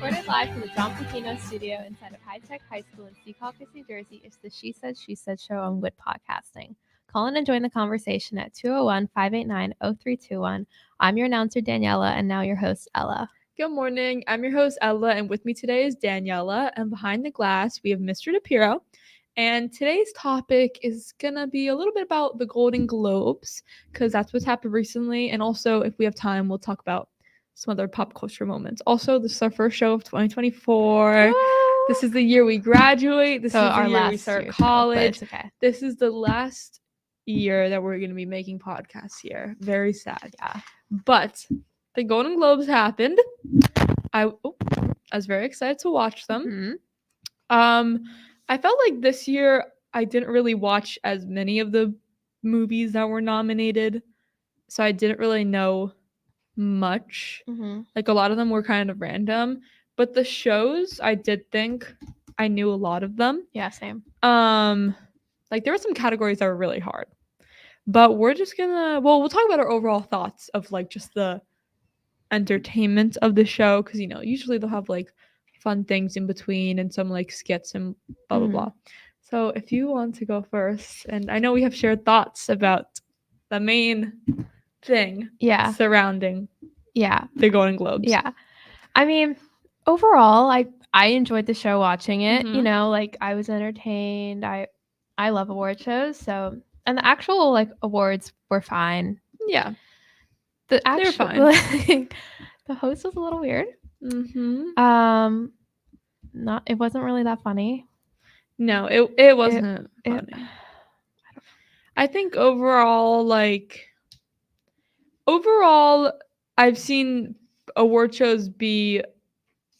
Recorded live from the John Platino studio inside of High Tech High School in Secaucus, New Jersey, it's the She Said show on Wood Podcasting. Call in and join the conversation at 201-589-0321. I'm your announcer, Daniela, and now your host, Ella. Good morning. I'm your host, Ella, and with me today is Daniela, and behind the glass, we have Mr. DePiro. And today's topic is going to be a little bit about the Golden Globes, because that's what's happened recently, and also, if we have time, we'll talk about some other pop culture moments. Also, this is our first show of 2024. This is the year we graduate. This is the year we start college. Okay. This is the last year that we're going to be making podcasts here. Very sad. Yeah. But the Golden Globes happened. I was very excited to watch them. Mm-hmm. I felt like this year I didn't really watch as many of the movies that were nominated, so I didn't really know much. Mm-hmm. Like, a lot of them were kind of random, but the shows, I did think I knew a lot of them. Yeah, same. Like, there were some categories that were really hard, but we'll talk about our overall thoughts of like just the entertainment of the show, because usually they'll have like fun things in between and some like skits and blah blah blah. So if you want to go first, and I know we have shared thoughts about the main thing surrounding the Golden Globes. Yeah. I mean, overall, I enjoyed the show watching it. Mhm. Like, I was entertained. I love award shows, so, and the actual like awards were fine. Yeah. They're fine. Like, the host was a little weird. Mm-hmm. It wasn't really that funny. No, it wasn't funny. I think overall, I've seen award shows be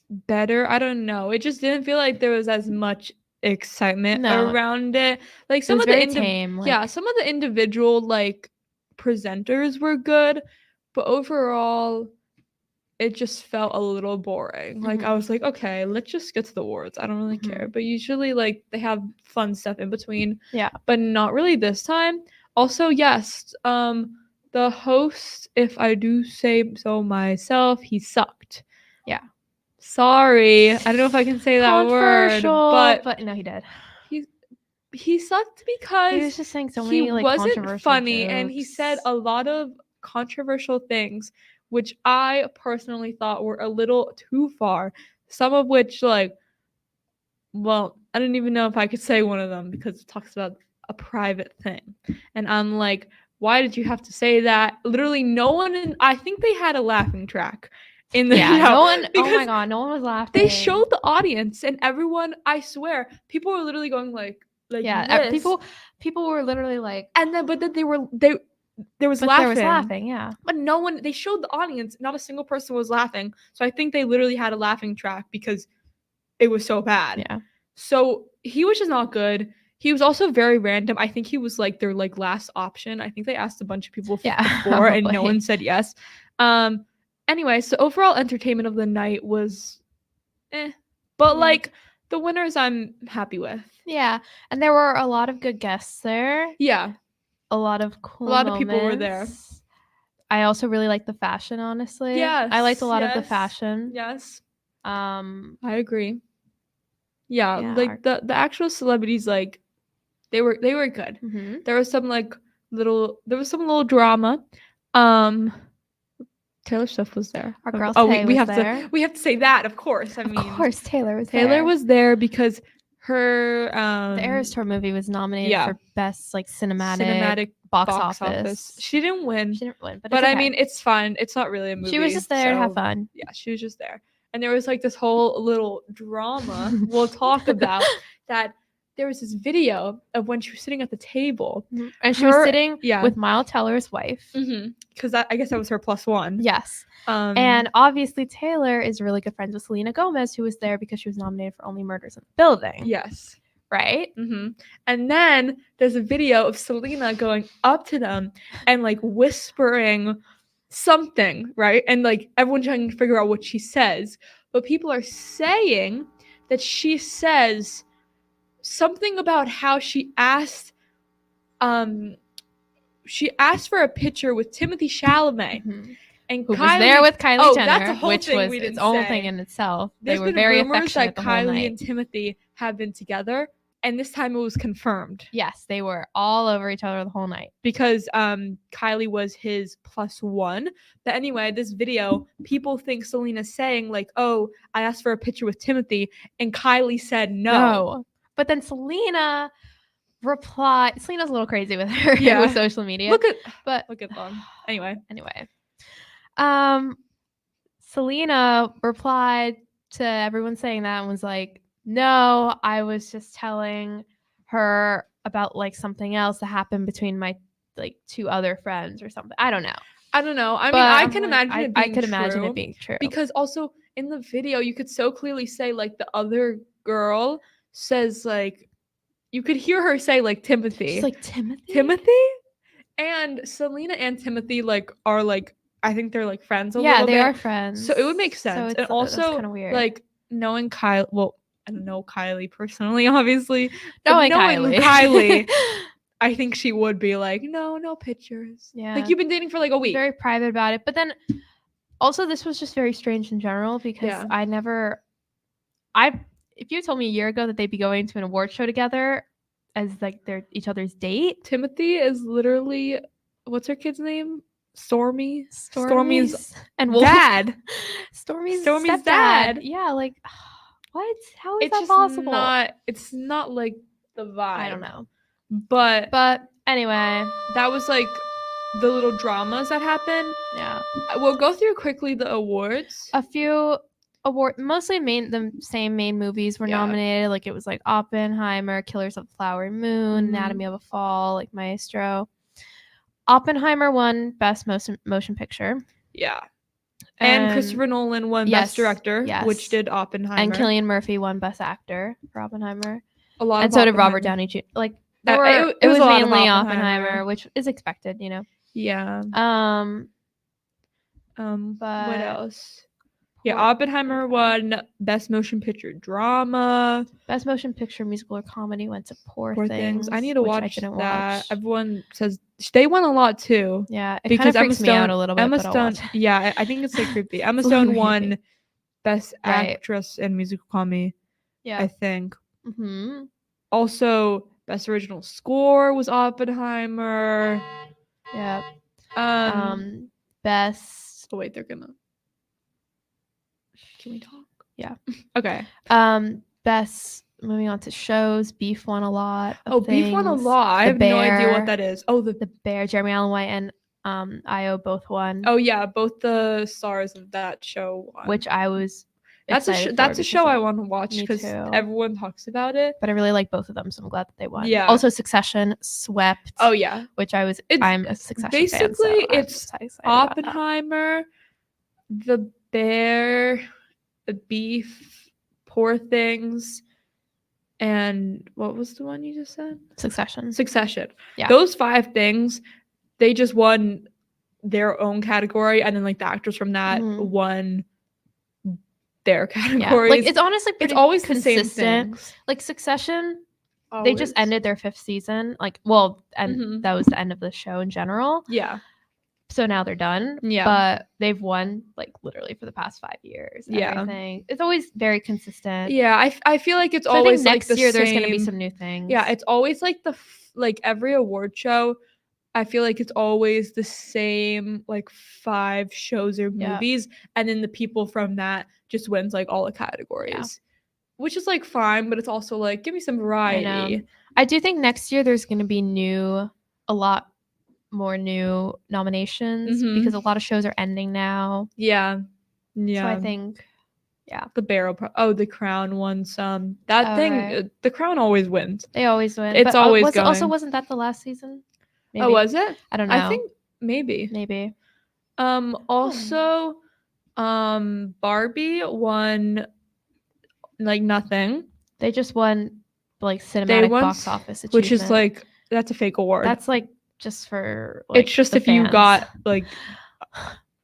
better. I don't know. It just didn't feel like there was as much excitement around it. Like, some of the tame. Some of the individual like presenters were good, but overall it just felt a little boring. Like, I was like, okay, let's just get to the awards. I don't really care. But usually, like, they have fun stuff in between. Yeah. But not really this time. Also, yes, the host, if I do say so myself, he sucked. Yeah. Sorry. I don't know if I can say that word. But no, he did. He sucked because he was just saying so many like wasn't controversial funny jokes. And he said a lot of controversial things, which I personally thought were a little too far. Some of which, like, well, I don't even know if I could say one of them because it talks about a private thing. And I'm like, why did you have to say that? Literally no one I think they had a laughing track in the show. No one, oh my god, no one was laughing. They showed the audience and everyone, I swear, people were literally going like this. people were literally like, and then there was laughing. Yeah. But no one, they showed the audience, not a single person was laughing. So I think they literally had a laughing track because it was so bad. Yeah. So he was just not good. He was also very random. I think he was like their like last option. I think they asked a bunch of people before and no one said yes. Anyway, so overall entertainment of the night was but like the winners I'm happy with. Yeah. And there were a lot of good guests there. Yeah. A lot of cool of people were there. I also really liked the fashion, honestly. Yes. I liked a lot of the fashion. Yes. I agree. Yeah, like the actual celebrities, like they were good. Mm-hmm. There was some little drama. Taylor Swift was there. Our girl Tay we was have there. We have to say that, of course. I mean, of course, Taylor was there because her the Eras Tour movie was nominated for best like cinematic box office. She didn't win, but okay. I mean, it's fine. It's not really a movie. She was just there to have fun. Yeah, she was just there, and there was like this whole little drama we'll talk about that. There was this video of when she was sitting at the table. And she was sitting with Miles Teller's wife. Because I guess that was her plus one. Yes. And obviously Taylor is really good friends with Selena Gomez, who was there because she was nominated for Only Murders in the Building. Yes. Right? And then there's a video of Selena going up to them and like whispering something, right? And like everyone trying to figure out what she says. But people are saying that she says something about how she asked for a picture with Timothée Chalamet, and who was there with Kylie oh, Jenner, that's a whole which thing was we its didn't own say. thing in itself. There's They were been very rumors that affectionate the whole Kylie night. and Timothy have been together, and this time it was confirmed Yes, they were all over each other the whole night. because Kylie was his +1. But anyway, this video, people think Selena's saying like, "Oh, I asked for a picture with Timothy," and Kylie said no. But then Selena replied. Selena's a little crazy with her Yeah. with social media. Look at them. Anyway, Selena replied to everyone saying that and was like, "No, I was just telling her about like something else that happened between my like 2 other friends or something. I don't know. I don't know. I mean, But I I'm can like, imagine it being I could imagine true, it being true because also in the video you could so clearly say like the other girl says like you could hear her say like Timothy. She's like Timothy. And Selena and Timothy like are like I think they're like friends a Yeah, little they bit. are friends. So it would make sense. And also kind of weird. like knowing Kyle, well, I don't know Kylie personally, obviously. knowing Kylie, I think she would be like, no pictures. Yeah. Like you've been dating for like a week. Very private about it. But then also this was just very strange in general because Yeah. if you told me a year ago that they'd be going to an award show together as like they're each other's date. Timothy is literally, what's her kid's name? Stormy's and dad. Stormy's dad. Dad. Yeah, like what? How is It's that possible? It's not like the vibe. I don't know. But anyway, that was like the little dramas that happened. Yeah. We'll go through quickly the awards. A few mostly the same main movies were nominated. Like it was like Oppenheimer, Killers of the Flower Moon, Anatomy of a Fall, like Maestro. Oppenheimer won Best Motion Picture. Yeah. And Christopher Nolan won Best Director, which did Oppenheimer. And Cillian Murphy won Best Actor for Oppenheimer. A lot and so did Robert Downey Jr. Like it was mainly Oppenheimer, which is expected, you know. Yeah. But what else? Yeah, Oppenheimer won Best Motion Picture Drama. Best Motion Picture Musical or Comedy went to Poor Things. I need to watch that. Everyone says they won a lot too. Yeah, it kind of freaks me out a little bit. Emma Stone. Yeah, I think it's like creepy. Emma Stone won Best Actress in Musical Comedy. Yeah, I think. Mm-hmm. Also, Best Original Score was Oppenheimer. Yeah. Best. Oh wait, they're gonna. Can we talk? Yeah. Okay. Best. Moving on to shows. Beef won a lot. Beef won a lot. I have no idea what that is. Oh, the Bear. Jeremy Allen White and Io both won. Oh yeah, both the stars of that show won. Which I was. That's a show I want to watch because everyone talks about it. But I really like both of them, so I'm glad that they won. Yeah. Also, Succession swept. Oh yeah. Which I'm a Succession basically, fan, so it's Oppenheimer, The Bear, The Beef, Poor Things, and what was the one you just said? Succession. Yeah. Those 5 things, they just won their own category, and then like the actors from that won their categories. Yeah. Like it's honestly pretty always consistent. The same things. Like Succession, they just ended their 5th season. Like, well, and that was the end of the show in general. Yeah. So now they're done. Yeah. But they've won like literally for the past 5 years. Everything. It's always very consistent. Yeah, I feel like it's always I think next year there's going to be some new things. Yeah, it's always like like every award show. I feel like it's always the same like 5 shows or movies, and then the people from that just wins like all the categories, which is like fine, but it's also like give me some variety. I do think next year there's going to be a lot more new nominations because a lot of shows are ending now. Yeah. So I think, The Barrel. The Crown won some. That thing, The Crown always wins. They always win. It's always going. Also, wasn't that the last season? Maybe. Oh, was it? I don't know. I think maybe. Also, Barbie won like nothing. They just won like cinematic box office achievement, which is like that's a fake award. That's like just for like, it's just if fans. You got like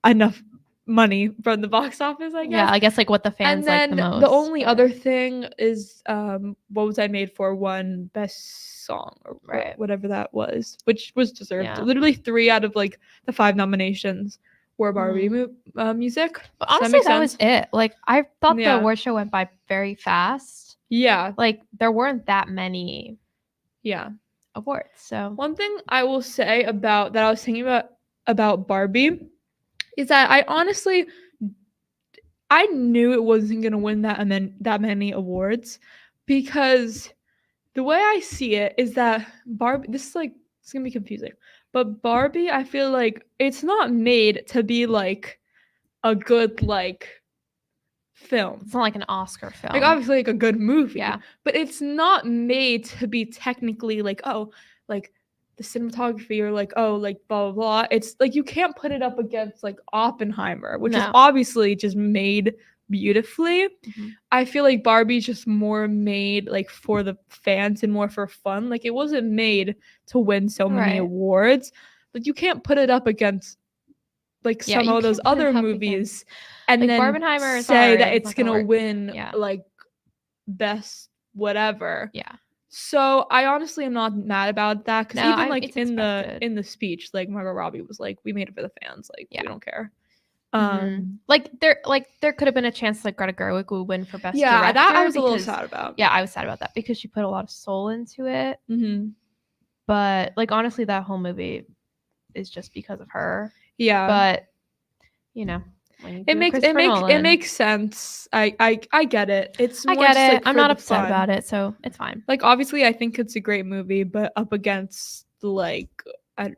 enough money from the box office, I guess. Yeah, I guess like what the fans like the most. The only other thing is What Was I Made For won Best Song or whatever that was, which was deserved. Literally 3 out of like the 5 nominations wore Barbie music. But Does honestly, make that was sense? it. Like I thought the Yeah. award show went by very fast. Yeah, Like there weren't that many yeah. awards. So One thing I will say about that I was thinking about Barbie is that I knew it wasn't gonna win that many awards because the way I see it is that Barbie. This is like it's gonna be confusing, but Barbie, I feel like it's not made to be like a good like film. it's not like an Oscar film. Like obviously like a good movie, Yeah. but it's not made to be technically like, oh, like the cinematography or like, oh, like blah blah blah. It's like you can't put it up against like Oppenheimer, which is No. obviously just made beautifully. Mhm. I feel like Barbie's just more made like for the fans and more for fun. Like it wasn't made to win so many Right. awards. Like you can't put it up against like Yeah, some you of those can't put it other up movies and like, then Barbenheimer, say that sorry, it's not gonna gonna work. win Yeah. like best whatever. Yeah. So I honestly am not mad about that because No, even like it's in expected. the speech, like Margot Robbie was like, "We made it for the fans. Like Yeah. we don't care." Like there could have been a chance like Greta Gerwig would win for best Yeah, director. that I was a little because- sad about. Yeah, I was sad about that because she put a lot of soul into it. Mm-hmm. But like honestly, that whole movie is just because of her. Yeah, But you know, when you it do makes Christopher Nolan, sense. I get it. It's I more get just, it. like, I'm for not the upset fun. about it, so it's fine. Like obviously, I think it's a great movie, but up against like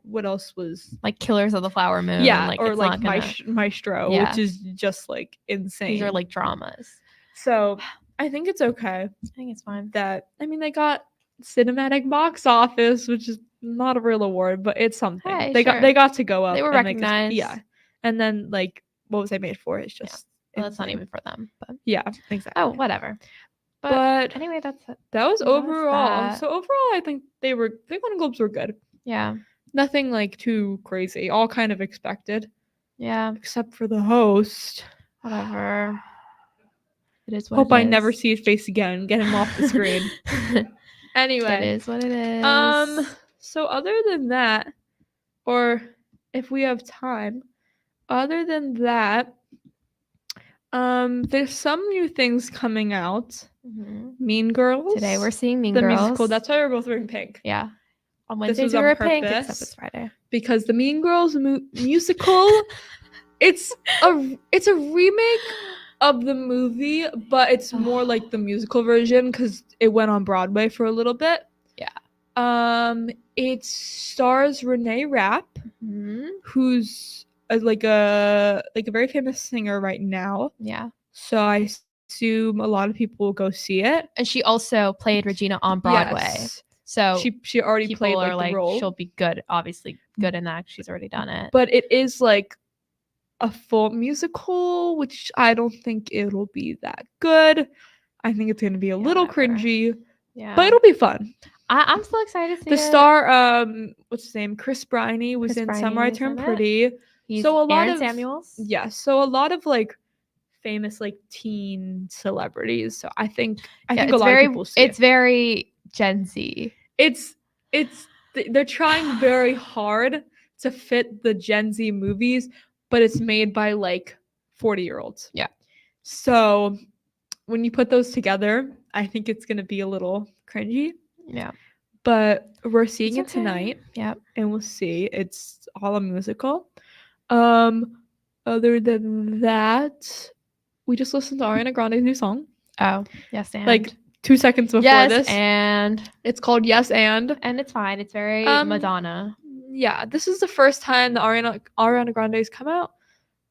what else was Like Killers of the Flower Moon. yeah, like, or it's like not gonna, Maestro, Yeah. which is just like insane. these are like dramas. So I think it's okay I think it's fine. that I mean they got cinematic box office, which is not a real award, but it's something. Hey, they sure. got to go up. They were and make this- recognized. yeah, and then like what was I made for? It's just Well, that's not insane. even for them. But Yeah, exactly. oh, whatever. But Anyway, that's it. that was that was overall. that. So overall, I think the Golden Globes were good. Yeah. Nothing like too crazy. All kind of expected, Yeah. except for the host. Whatever. It is what Hope it I never is. see his face again. Get him off the screen. Anyway, It is what it is. So other than that, or if we have time, other than that, there's some new things coming out. Mhm. Mean Girls. Today we're seeing Mean the Girls. musical. That's why we're both wearing pink. Yeah. On This Wednesdays was we on were pink, except purpose. it's Friday. Because the Mean Girls musical, it's a remake of the movie, but it's more like the musical version because it went on Broadway for a little bit. Yeah. It stars Renee Rapp, Mhm. who's like a very famous singer right now. Yeah. So I assume a lot of people will go see it. And she also played Regina on Broadway. Yes. So She already people played are like the role. she'll be good, obviously good in that. She's already done it. But it is like a full musical, which I don't think it'll be that good. I think it's gonna be a little whatever. cringy, Yeah. but it'll be fun. I'm still excited to see The it. star, what's his name? Chris Briney was Chris in Briney Summer I is Turn in it. Pretty. He's so a lot Aaron of Samuels. Yeah, so a lot of like famous like teen celebrities. So I think a lot of people see it's very Gen Z. They're trying very hard to fit the Gen Z movies, but it's made by like 40-year-olds. Yeah. So when you put those together, I think it's gonna be a little cringy. Yeah. But we're seeing it It's okay. tonight. Yep. And we'll see. It's all a musical. Other than that, we just listened to Ariana Grande's new song. Oh, yes, and Like 2 seconds before yes, this. and It's called Yes and. and it's fine. It's very Madonna. Yeah, this is the first time that Ariana Grande's come out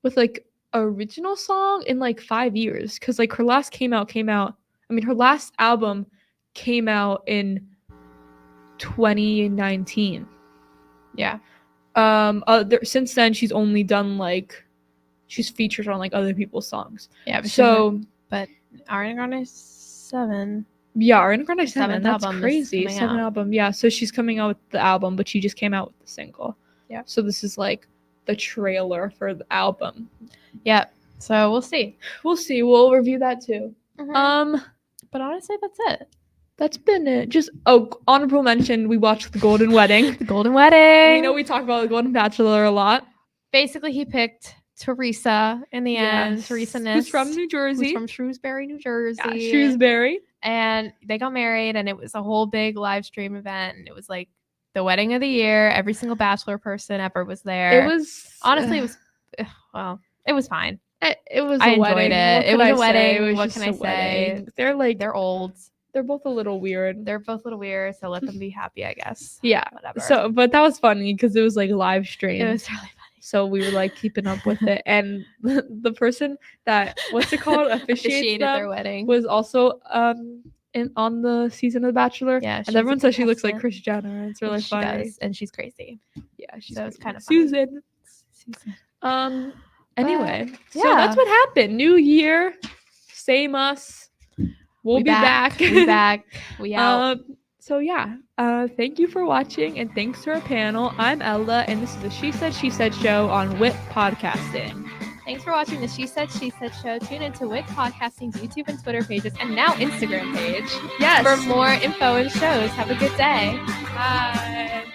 with like original song in like 5 years. Cause like her last her last album came out in 2019. Yeah. Since then she's only done like she's featured on like other people's songs. Yeah. But Ariana Grande's 7. Yeah, Ariana Grande 7. Seventh That's album is crazy. coming 7 out. album. Yeah, so she's coming out with the album, but she just came out with the single. Yeah. So this is like the trailer for the album. Yeah. So we'll see. We'll see. We'll review that too. But honestly, that's it. That's been it. Just honorable mention, we watched The Golden Wedding. The Golden Wedding. We know we talk about The Golden Bachelor a lot. Basically, he picked Teresa in the end. Yes. Teresa Who's Nist, from New Jersey. who's from Shrewsbury, New Jersey. Yeah, Shrewsbury. And they got married, and it was a whole big live stream event. And it was like the wedding of the year. Every single Bachelor person ever was there. It was honestly, it was well, it was fine. It was. I a enjoyed wedding. it. What It could was I a wedding. say? It was What just can I a say? wedding. They're like They're old. they're both a little weird. They're both a little weird, so let them be happy, I guess. Yeah. Whatever. So, but that was funny because it was like live stream. it was really funny. So we were like keeping up with it, and the person that what's it called Officiated them their wedding. was also on the season of The Bachelor. Yeah, and she's a everyone says she looks like contestant. Kris Jenner. And it's really She funny. does, and she's crazy. Yeah, she's So it's crazy. kind of funny. Susan. Anyway, so yeah. that's what happened. New year, same us. We'll We be back. We back. We out. So yeah, thank you for watching, and thanks to our panel. I'm Ella, and this is the She Said show on WIT Podcasting. Thanks for watching the She Said show. Tune into WIT Podcasting's YouTube and Twitter pages, and now Instagram page Yes. for more info and shows. Have a good day. Bye.